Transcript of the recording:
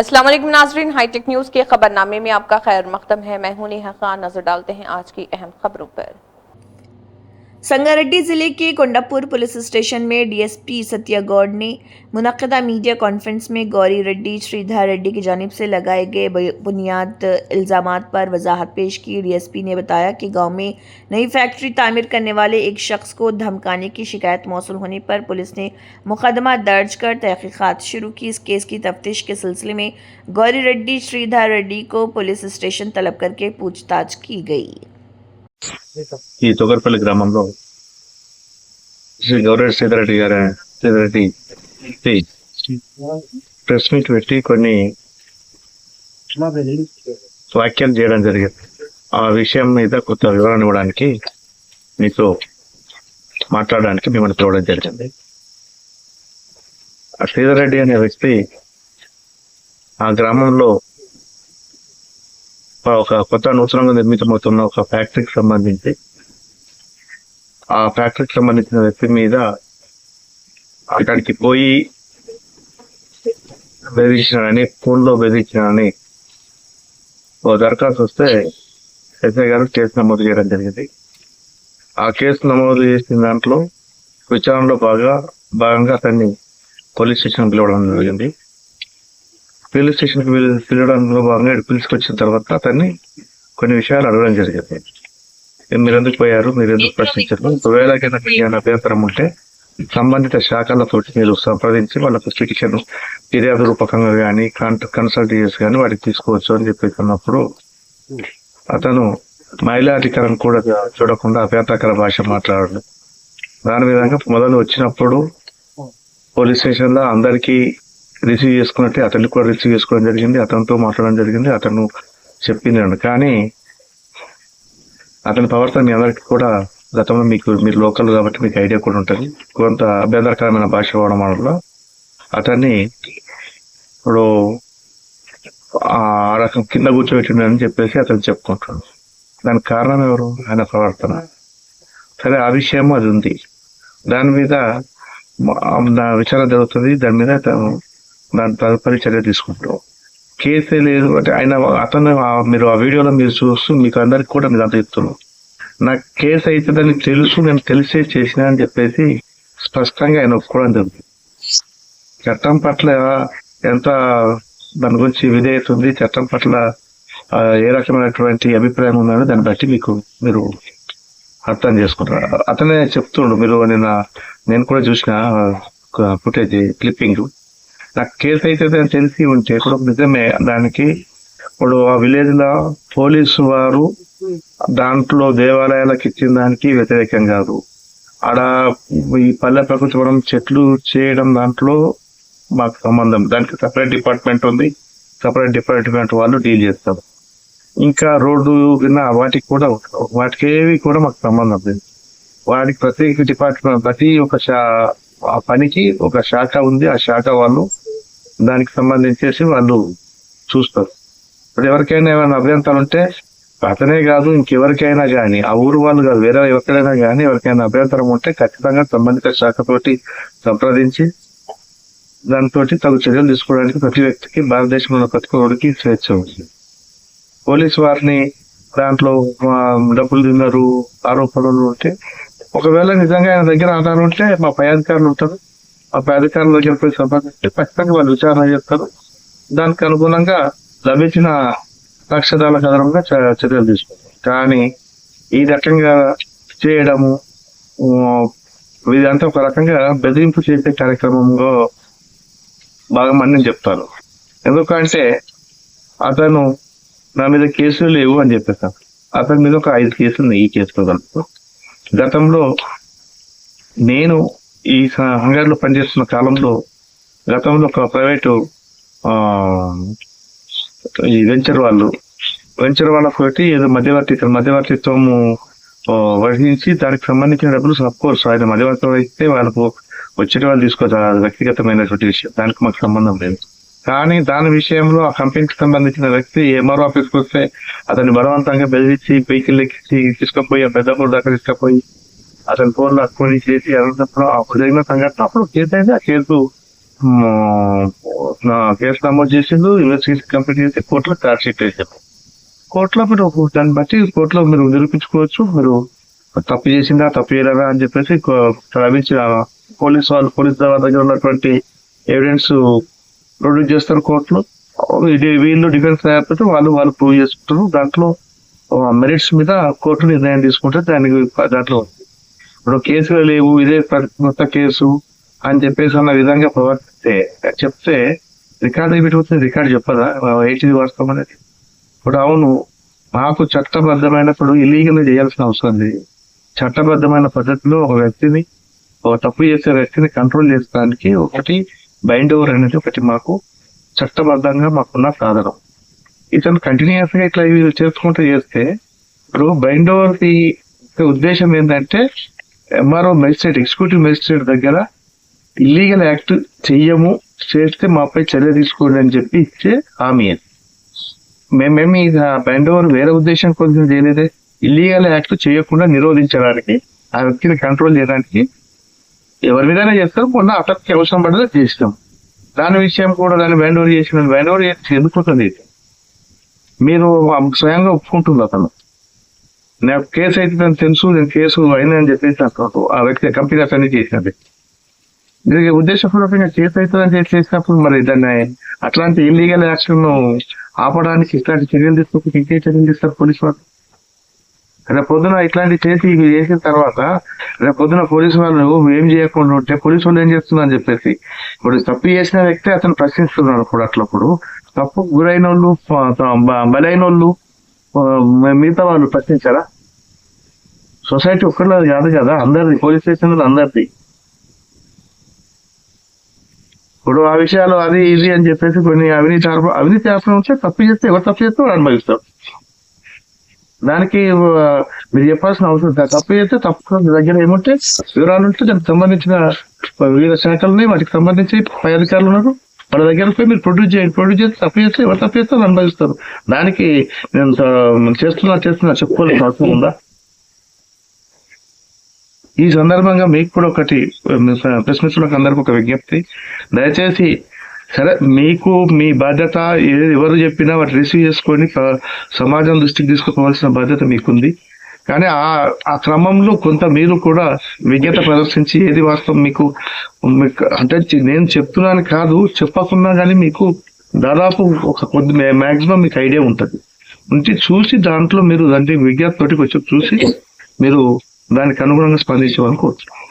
अस्सलाम वालेकुम नाज़रीन, हाईटेक न्यूज़ के खबरनामे में आपका खैर मकदम है। मैं हूं नेहा खान। नजर डालते हैं आज की अहम खबरों पर। संगारेड्डी जिले के कोंडापुर पुलिस स्टेशन में डीएसपी सत्या गौड़ ने मुनक्किदा मीडिया कॉन्फ्रेंस में गौरी रेड्डी श्रीधर रेड्डी की जानिब से लगाए गए बुनियाद इल्ज़ामात पर वजाहत पेश की। डीएसपी ने बताया कि गांव में नई फैक्ट्री तामीर करने वाले एक शख्स को धमकाने की शिकायत मौसूल होने पर पुलिस ने मुकदमा दर्ज कर तहकीकात शुरू की। इस केस की तफ्तीश के सिलसिले में गौरी रेड्डी श्रीधर रेड्डी को पुलिस स्टेशन तलब करके पूछताछ की गई। ఈ తొగర్పల్లి గ్రామంలో శ్రీ గౌరెడ్డి సీతారెడ్డి గారు సీతారెడ్డి ప్రెస్ మీట్ పెట్టి కొన్ని వ్యాఖ్యలు చేయడం జరిగింది. ఆ విషయం మీద కొత్త వివరణ ఇవ్వడానికి మీతో మాట్లాడడానికి మిమ్మల్ని పిలవడం జరిగింది. ఆ సీతారెడ్డి అనే వ్యక్తి ఆ గ్రామంలో ఒక కొత్త నూతనంగా నిర్మితమవుతున్న ఒక ఫ్యాక్టరీకి సంబంధించి ఆ ఫ్యాక్టరీకి సంబంధించిన వ్యక్తి మీద అక్కడికి పోయి బెదిరించినాడని, ఫోన్లో బెదిరించినాడని ఓ దరఖాస్తు వస్తే ఎస్ఐ గారు కేసు నమోదు చేయడం జరిగింది. ఆ కేసు నమోదు చేసిన దాంట్లో విచారణలో భాగంగా అతన్ని పోలీస్ స్టేషన్ పిలవడం జరిగింది. పోలీస్ స్టేషన్కి పిలవడంలో భాగంగా పిలుచుకొచ్చిన తర్వాత అతన్ని కొన్ని విషయాలు అడగడం జరిగింది. మీరు ఎందుకు పోయారు, మీరు ఎందుకు ప్రశ్నించారు, ఒకవేళ ఏమైనా అభ్యంతరం ఉంటే సంబంధిత శాఖలతో మీరు సంప్రదించి వాళ్ళకు పిటిషన్ ఫిర్యాదు రూపకంగా కానీ కన్సల్ట్ చేసి కానీ వాటికి తీసుకోవచ్చు అని చెప్పేస్తున్నప్పుడు అతను మహిళాధికారం కూడా చూడకుండా అభ్యంతరకర భాష మాట్లాడాడు. దాని విధంగా మొదలు వచ్చినప్పుడు పోలీస్ స్టేషన్లో అందరికీ రిసీవ్ చేసుకున్నట్టే అతన్ని కూడా రిసీవ్ చేసుకోవడం జరిగింది, అతనితో మాట్లాడడం జరిగింది. అతను చెప్పింది కానీ అతని ప్రవర్తన మీ అందరికీ కూడా గతంలో మీరు లోకల్ కాబట్టి మీకు ఐడియా కూడా ఉంటుంది. కొంత అభ్యంతరకరమైన భాష వాడడం వల్ల అతన్ని ఇప్పుడు ఆ రకం కింద కూర్చోబెట్టిండని చెప్పేసి అతను చెప్పుకుంటాడు. దానికి కారణం ఎవరు? ఆయన ప్రవర్తన. సరే, ఆ విషయం అది ఉంది. దాని మీద విచారణ జరుగుతుంది. దాని మీద దాని తదుపరి చర్య తీసుకుంటాం. కేసే లేదు అంటే అతను మీరు ఆ వీడియోలో మీరు చూస్తూ మీకు అందరికి కూడా మీరు అంత చెప్తున్నారు. నాకు కేసు అవుతుందని తెలుసు, నేను తెలిసే చేసిన అని చెప్పేసి స్పష్టంగా ఆయన ఒప్పుకోవడం జరుగుతుంది. చట్టం పట్ల ఎంత దాని గురించి విధేయత ఉంది, చట్టం పట్ల ఏ రకమైనటువంటి అభిప్రాయం ఉందని దాన్ని బట్టి మీరు అర్థం చేసుకుంటారు. అతనే చెప్తుండు. నేను కూడా చూసిన ఫుటేజ్ క్లిప్పింగ్. నాకు కేసు అవుతుంది అని తెలిసి ఉంటే ఇప్పుడు నిజమే. దానికి ఇప్పుడు ఆ విలేజ్ లో పోలీసు వారు దాంట్లో దేవాలయాలకు ఇచ్చిన దానికి వ్యతిరేకం కాదు. ఆడ ఈ పల్లె ప్రకృతి వనం చెట్లు చేయడం దాంట్లో మాకు సంబంధం. దానికి సపరేట్ డిపార్ట్మెంట్ ఉంది, సపరేట్ డిపార్ట్మెంట్ వాళ్ళు డీల్ చేస్తారు. ఇంకా రోడ్డు వాటికేవి కూడా మాకు సంబంధం లేదు. వాటికి ప్రత్యేక డిపార్ట్మెంట్, ప్రతి ఒక్క ఆ పనికి ఒక శాఖ ఉంది. ఆ శాఖ వాళ్ళు దానికి సంబంధించేసి వాళ్ళు చూస్తారు. ఇప్పుడు ఎవరికైనా ఏమైనా అభ్యంతరం ఉంటే అతనే కాదు ఇంకెవరికైనా కానీ, ఆ ఊరు వాళ్ళు కాదు వేరే ఎవరికైనా కానీ ఎవరికైనా అభ్యంతరం ఉంటే ఖచ్చితంగా సంబంధిత శాఖతోటి సంప్రదించి దానితో తగు చర్యలు తీసుకోవడానికి ప్రతి వ్యక్తికి, భారతదేశంలో ఉన్న ప్రతి ఒక్కరికి స్వేచ్ఛ ఉంది. పోలీసు వారిని దాంట్లో డబ్బులు తిన్నారు ఆరోపణలు ఉంటే, ఒకవేళ నిజంగా ఆయన దగ్గర ఆధారం ఉంటే మా పై అధికారులు ఉంటారు. ఆ పై అధికారుల దగ్గర పోయి సంపాదిస్తే ఖచ్చితంగా వాళ్ళు విచారణ చేస్తారు. దానికి అనుగుణంగా లభించిన సాక్ష్యాధారాల ఆధారంగా చర్యలు తీసుకుంటారు. కానీ ఈ రకంగా చేయడము ఇదంతా ఒక రకంగా బెదిరింపు చేసే కార్యక్రమంలో భాగమని నేను చెప్తాను. ఎందుకంటే అతను నా మీద కేసులు లేవు అని చెప్పేస్తాను. అతని మీద ఒక 5 కేసులు ఉన్నాయి ఈ కేసులో కలుపు. గతంలో నేను ఈ హంగారిలో పనిచేస్తున్న కాలంలో గతంలో ఒక ప్రైవేటు ఈ వెంచర్ వాళ్ళతోటి ఏదో మధ్యవర్తిత్వము వహించి దానికి సంబంధించిన డబ్బులు అఫ్ కోర్స్ ఆయన మధ్యవర్తి వహిస్తే వాళ్ళకు వచ్చే వాళ్ళు తీసుకోవచ్చు. వ్యక్తిగతమైనటువంటి విషయం, దానికి మాకు సంబంధం లేదు. కానీ దాని విషయంలో ఆ కంపెనీకి సంబంధించిన వ్యక్తి ఎంఆర్ఓ ఆఫీస్కి వస్తే అతన్ని బలవంతంగా బెదిరించి వెహికల్ ఎక్కించి తీసుకుపోయి పెద్దపూర్ దాకా తీసుకుపోయి అతని ఫోన్లో అక్కుని చేసి అన్నప్పుడు అప్పుడు జరిగిన సంఘటన అప్పుడు కేసు అయితే ఆ కేసు నా కేసు నమోదు చేసిండు, ఇన్వెస్టిగేషన్ కంప్లీట్ చేసి కోర్టులో ఛార్జ్ షీట్ వేసారు. కోర్టులో మీరు దాన్ని బట్టి కోర్టులో మీరు నిరూపించుకోవచ్చు, మీరు తప్పు చేసిందా తప్పు చేయలేదా అని చెప్పేసి లభించిన పోలీస్ దగ్గర ఉన్నటువంటి ఎవిడెన్స్ ప్రొడ్యూస్ చేస్తారు కోర్టులో. వీళ్ళు డిఫెన్స్ లేకపోతే వాళ్ళు ప్రూవ్ చేసుకుంటారు. దాంట్లో మెరిట్స్ మీద కోర్టు నిర్ణయం తీసుకుంటే దాంట్లో ఇప్పుడు కేసులు లేవు, ఇదే కొత్త కేసు అని చెప్పేసి అన్న విధంగా చెప్తే రికార్డు పెట్టుకుంటే రికార్డు చెప్పదా ఏంటిది వాస్తవం అనేది. ఇప్పుడు అవును, మాకు చట్టబద్ధమైనప్పుడు ఇల్లీగల్ చేయాల్సిన అవసరం లేదు. చట్టబద్ధమైన పద్ధతిలో ఒక తప్పు చేసే వ్యక్తిని కంట్రోల్ చేసుకోవడానికి ఒకటి బైండ్ ఓవర్ అనేది ఒకటి మాకు చట్టబద్ధంగా మాకున్న సాధనం. ఇతను కంటిన్యూస్ గా ఇట్లా చేసుకుంటూ చేస్తే ఇప్పుడు బైండ్ ఓవర్ కి ఉద్దేశం ఏంటంటే ఎంఆర్ఓ మెజిస్ట్రేట్, ఎగ్జిక్యూటివ్ మెజిస్ట్రేట్ దగ్గర ఇల్లీగల్ యాక్ట్ చెయ్యము, చేస్తే మాపై చర్య తీసుకోండి అని చెప్పి ఇచ్చే హామీ అది. మేమేమి బైండ్ ఓవర్ వేరే ఉద్దేశం కోసం చేయలేదే. ఇల్లీగల్ యాక్ట్ చేయకుండా నిరోధించడానికి, ఆ వ్యక్తిని కంట్రోల్ చేయడానికి ఎవరి విధంగా చేస్తాం. మొన్న అతనికి అవసరం పడదో చేస్తాం. దాని విషయం కూడా దాన్ని బైండ్ ఓవర్ చేసి ఎందుకుంటుంది ఇది మీరు స్వయంగా ఒప్పుకుంటుంది అతను. నాకు కేసు అయితే నాకు తెలుసు, నేను కేసు అయినా అని చెప్పేసి ఆ వ్యక్తి కంపెనీ అతన్ని చేసినది. దీనికి ఉద్దేశపూర్వకంగా కేసు అవుతుందని చేసినప్పుడు మరి దాన్ని అట్లాంటి ఇల్లీగల్ యాక్షన్ ఆపడానికి ఇట్లాంటి చర్యలు తీసుకోకపోతే ఇంకే చర్యలు తీస్తారు పోలీసు వాళ్ళు. రేపు పొద్దున ఇట్లాంటి చేసిన తర్వాత రేపు పొద్దున పోలీసు వాళ్ళు ఏం చేయకుండా ఉంటే పోలీసు వాళ్ళు ఏం చేస్తున్నారు అని చెప్పేసి ఇప్పుడు తప్పు చేసిన వ్యక్తి అతను ప్రశ్నిస్తున్నాడు. అప్పుడు అట్లప్పుడు తప్పు గురైన వాళ్ళు, బలైన వాళ్ళు, మిగతా వాళ్ళు ప్రశ్నించారా? సొసైటీ ఒక్కళ్ళ కాదు కదా, అందరిది. పోలీస్ స్టేషన్ అందరిది. ఇప్పుడు ఆ విషయాలు అది ఇది అని చెప్పేసి కొన్ని అవినీతి ఆరోపణ ఉంటే తప్పు చేస్తే ఎవరు తప్పు చేస్తే వాళ్ళు అనుభవిస్తారు. దానికి మీరు చెప్పాల్సిన అవసరం లేదు. తప్పు చేస్తే తప్పు దగ్గర ఏముంటే వివరాలు ఉంటే దానికి సంబంధించిన వివిధ శాఖలని వాటికి సంబంధించి పై అధికారులు ఉన్నారు, వాళ్ళ దగ్గర పోయి మీరు ప్రొడ్యూస్ చేస్తే తప్పు చేస్తే ఎవరు తప్పు చేస్తే వాళ్ళు అనుభవిస్తారు. దానికి నేను చేస్తున్నా చెప్పుకోవాల్సిన అవసరం ఉందా? ఈ సందర్భంగా మీకు కూడా ఒకటి ప్రెస్ మిత్రులకు అందరికి ఒక విజ్ఞప్తి. దయచేసి సరే, మీకు మీ బాధ్యత ఎవరు చెప్పినా వాటి రిసీవ్ చేసుకొని సమాజం దృష్టికి తీసుకుపోవాల్సిన బాధ్యత మీకుంది. కానీ ఆ క్రమంలో కొంత మీరు కూడా విజ్ఞత ప్రదర్శించి ఏది వాస్తవం మీకు అంటే నేను చెప్తున్నాను కాదు, చెప్పకున్నా కానీ మీకు దాదాపు ఒక కొద్ది మాక్సిమం మీకు ఐడియా ఉంటుంది చూసి దాంట్లో మీరు దాన్ని విజ్ఞత తోటి కొంచెం చూసి మీరు దానికి అనుగుణంగా స్పందించమని కోరుతున్నాను.